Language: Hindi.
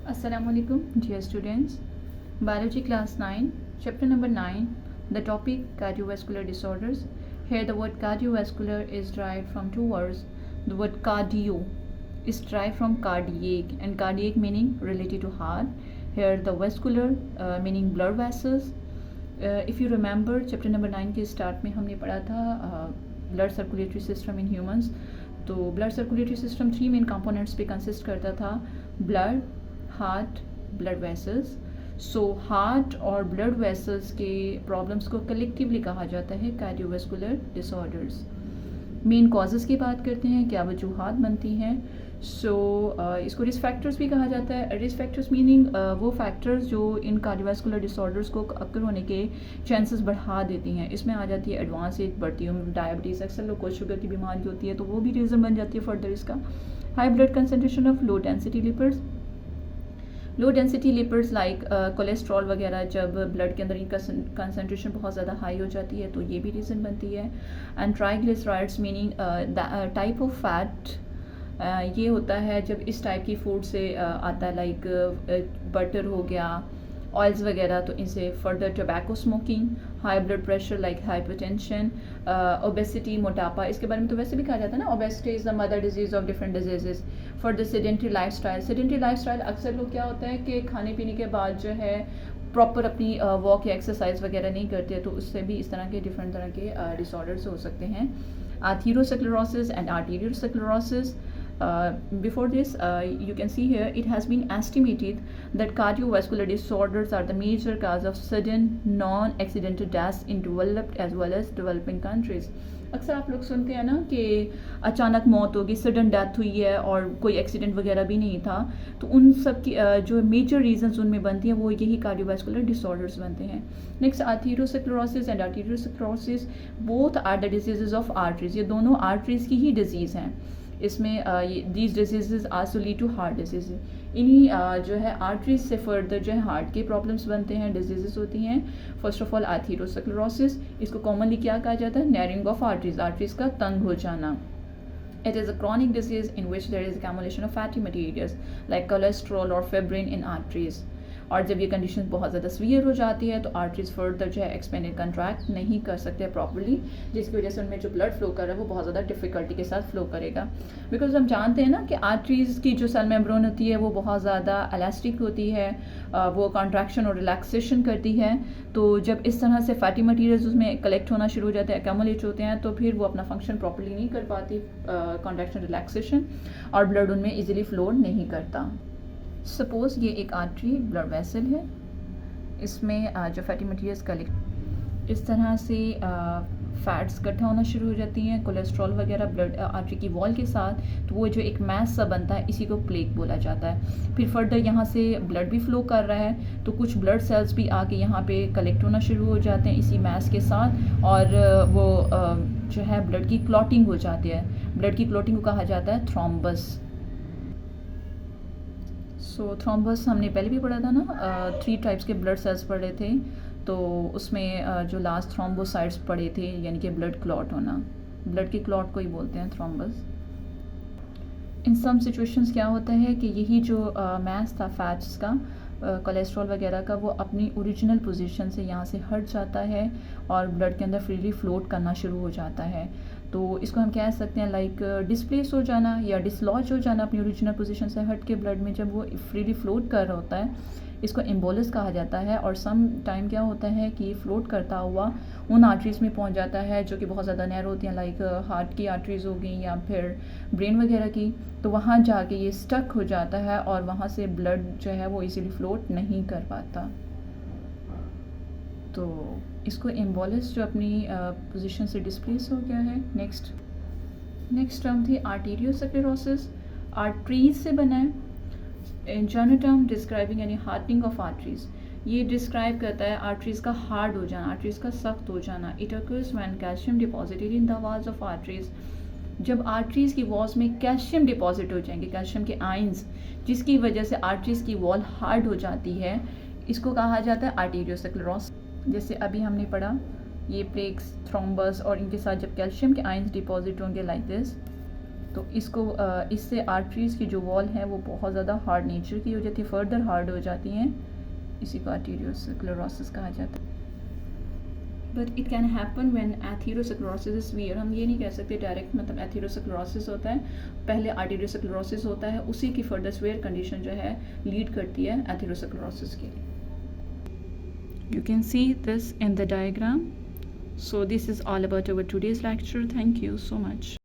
Assalamualaikum, dear students. Biology class 9, chapter number 9, the topic cardiovascular disorders. Here the word cardiovascular is derived from two words. The word cardio is derived from cardiac, and cardiac meaning related to heart. Here the vascular meaning blood vessels. If you remember chapter number 9 के start में हमने पढ़ा था blood circulatory system in humans. तो blood circulatory system 3 main components पे consist करता था blood, heart, blood vessels. So heart और ब्लड वेसल्स के प्रॉब्लम्स को कलेक्टिवली कहा जाता है कार्डियोवास्कुलर डिसऑर्डर्स. मेन कॉजेज़ की बात करते हैं, क्या वजूहात बनती हैं. इसको रिस्क फैक्टर्स भी कहा जाता है. रिस्क फैक्टर्स मीनिंग वो फैक्टर्स जो इन कार्डियोवास्कुलर डिसऑर्डर्स को अक्कर होने के चांसेस बढ़ा देती हैं. इसमें आ जाती है एडवांस एज, बढ़ती उम्र, डायबिटीज़, अक्सर लोग को शुगर की बीमारी होती है तो वो भी रीज़न बन जाती है फर्दर इसका. High blood concentration of low density lipids. Low density lipids like cholesterol वगैरह, जब ब्लड के अंदर इनका कंसनट्रेशन बहुत ज़्यादा हाई हो जाती है तो ये भी रीज़न बनती है. And triglycerides meaning type of fat. ये होता है जब इस टाइप की फूड से आता है, लाइक बटर हो गया, ऑयल्स वगैरह, तो इनसे further tobacco smoking. High blood pressure like hypertension, obesity, मोटापा. इसके बारे में तो वैसे भी कहा जाता है ना, obesity is the mother disease of different diseases. For the sedentary life style. Sedentary life style अक्सर लोग क्या होता है कि खाने पीने के बाद जो है प्रॉपर अपनी वॉक या एक्सरसाइज वगैरह नहीं करते, तो उससे भी इस तरह के डिफरेंट तरह के डिसऑर्डर्स हो सकते हैं. Atherosclerosis and arteriosclerosis. Before this, you can see here it has been estimated that cardiovascular disorders are the major cause of sudden non-accidental deaths in developed as well as developing countries. अक्सर आप लोग सुनते हैं ना कि अचानक मौत होगी, सडन डेथ हुई है और कोई एक्सीडेंट वगैरह भी नहीं था, तो उन सब की जो मेजर रीजंस उनमें बनती हैं वो यही कार्डियोवास्कुलर डिसऑर्डर्स बनते हैं. Next atherosclerosis and arteriosclerosis both are the diseases of arteries. ये दोनों आर्टरीज की ही डिजीज़ हैं. इसमें these disease also lead to heart disease. इन्हीं जो है आर्टरीज से फर्दर जो है हार्ट के प्रॉब्लम्स बनते हैं, डिजीज़ होती हैं. फर्स्ट ऑफ ऑल आर्थेरोस्क्लेरोसिस, इसको कॉमनली क्या कहा जाता है, नैरिंग ऑफ आर्टरीज, आर्टरीज का तंग हो जाना. It is a chronic disease in which there is accumulation of fatty materials like cholesterol or fibrin in arteries. और जब ये कंडीशन बहुत ज़्यादा सीवियर हो जाती है तो आर्टरीज फर्दर जो है एक्सपेंड कंट्रैक्ट नहीं कर सकते प्रॉपर्ली, जिसकी वजह से उनमें जो ब्लड फ्लो कर रहा है वो बहुत ज़्यादा डिफ़िकल्टी के साथ फ्लो करेगा. बिकॉज हम जानते हैं ना कि आर्टरीज की जो सेल मेम्ब्रेन होती है वो बहुत ज़्यादा इलास्टिक होती है, वो कॉन्ट्रैक्शन और रिलैक्सेशन करती है. तो जब इस तरह से फैटी मटीरियल्स उसमें कलेक्ट होना शुरू हो जाते हैं, एक्यूमुलेट होते हैं, तो फिर वो अपना फंक्शन प्रॉपर्ली नहीं कर पाती, कॉन्ट्रैक्शन रिलैक्सेशन, और ब्लड उनमें ईजिली फ्लो नहीं करता. सपोज़ ये एक आर्टरी ब्लड वेसल है, इसमें जो फैटी मटीरियल्स कलेक्ट इस तरह से फैट्स इकट्ठा होना शुरू हो जाती हैं, कोलेस्ट्रॉल वगैरह ब्लड आर्टरी की वॉल के साथ, तो वो जो एक मैस सा बनता है इसी को प्लेक बोला जाता है. फिर फर्दर यहाँ से ब्लड भी फ्लो कर रहा है तो कुछ ब्लड सेल्स भी आके यहाँ पे कलेक्ट होना शुरू हो जाते हैं इसी मैस के साथ, और वो जो है ब्लड की क्लॉटिंग हो जाती है. ब्लड की क्लॉटिंग को कहा जाता है थ्रोम्बस. थ्रोम्बस हमने पहले भी पढ़ा था ना, 3 टाइप्स के ब्लड सेल्स पढ़े थे, तो उसमें जो लास्ट थ्रोम्बोसाइट्स पढ़े थे, यानी कि ब्लड क्लॉट होना, ब्लड की क्लॉट को ही बोलते हैं थ्रोम्बस. इन सम सिचुएशंस क्या होता है कि यही जो मैस था फैट्स का, कोलेस्ट्रॉल वगैरह का, वो अपनी ओरिजिनल पोजीशन से यहाँ से हट जाता है और ब्लड के अंदर फ्रीली फ्लोट करना शुरू हो जाता है. तो इसको हम कह सकते हैं लाइक डिस्प्लेस हो जाना या डिसलॉज हो जाना अपनी ओरिजिनल पोजीशन से हट के ब्लड में, जब वो फ्रीली फ्लोट कर रहा होता है. इसको एम्बोलिस कहा जाता है. और सम टाइम क्या होता है कि फ्लोट करता हुआ उन आर्टरीज में पहुंच जाता है जो कि बहुत ज़्यादा नैरो होती हैं, लाइक हार्ट की आर्टरीज हो गई या फिर ब्रेन वगैरह की, तो वहाँ जाके ये स्टक हो जाता है और वहाँ से ब्लड जो है वो इजीली फ्लोट नहीं कर पाता. तो इसको एम्बोलिस जो अपनी पोजीशन से डिस्प्लेस हो गया है. नेक्स्ट टर्म थी आर्टेरियोस्क्लेरोसिस. आर्टरीज से बना है. इन जनरल टर्म डिस्क्राइबिंग यानी हार्डनिंग ऑफ आर्टरीज. ये डिस्क्राइब करता है आर्टरीज का हार्ड हो जाना, आर्टरीज का सख्त हो जाना. It occurs when calcium deposited in the walls of arteries. जब आर्टरीज की वॉल्स में कैल्शियम डिपॉजिट हो जाएंगे, कैल्शियम के आयंस, जिसकी वजह से आर्टरीज की वॉल हार्ड हो जाती है, इसको कहा जाता है आर्टेरियोस्क्लेरोसिस. जैसे अभी हमने पढ़ा, ये प्लेक्स, थ्रोम्बस और इनके साथ जब कैल्शियम के आयंस डिपॉजिट होंगे लाइक दिस, तो इससे आर्टरीज़ की जो वॉल है वो बहुत ज़्यादा हार्ड नेचर की हो जाती है, फर्दर हार्ड हो जाती हैं, इसी को आर्टेरियोस्क्लेरोसिस कहा जाता है। But it can happen when atherosclerosis is severe. हम ये नहीं कह सकते डायरेक्ट मतलब एथेरोस्क्लेरोसिस होता है, पहले आर्टेरियोस्क्लेरोसिस होता है, उसी की फर्दर सीवियर कंडीशन जो है लीड करती है एथेरोस्क्लेरोसिस के लिए। You can see this in the diagram. So this is all about our today's lecture. Thank you so much.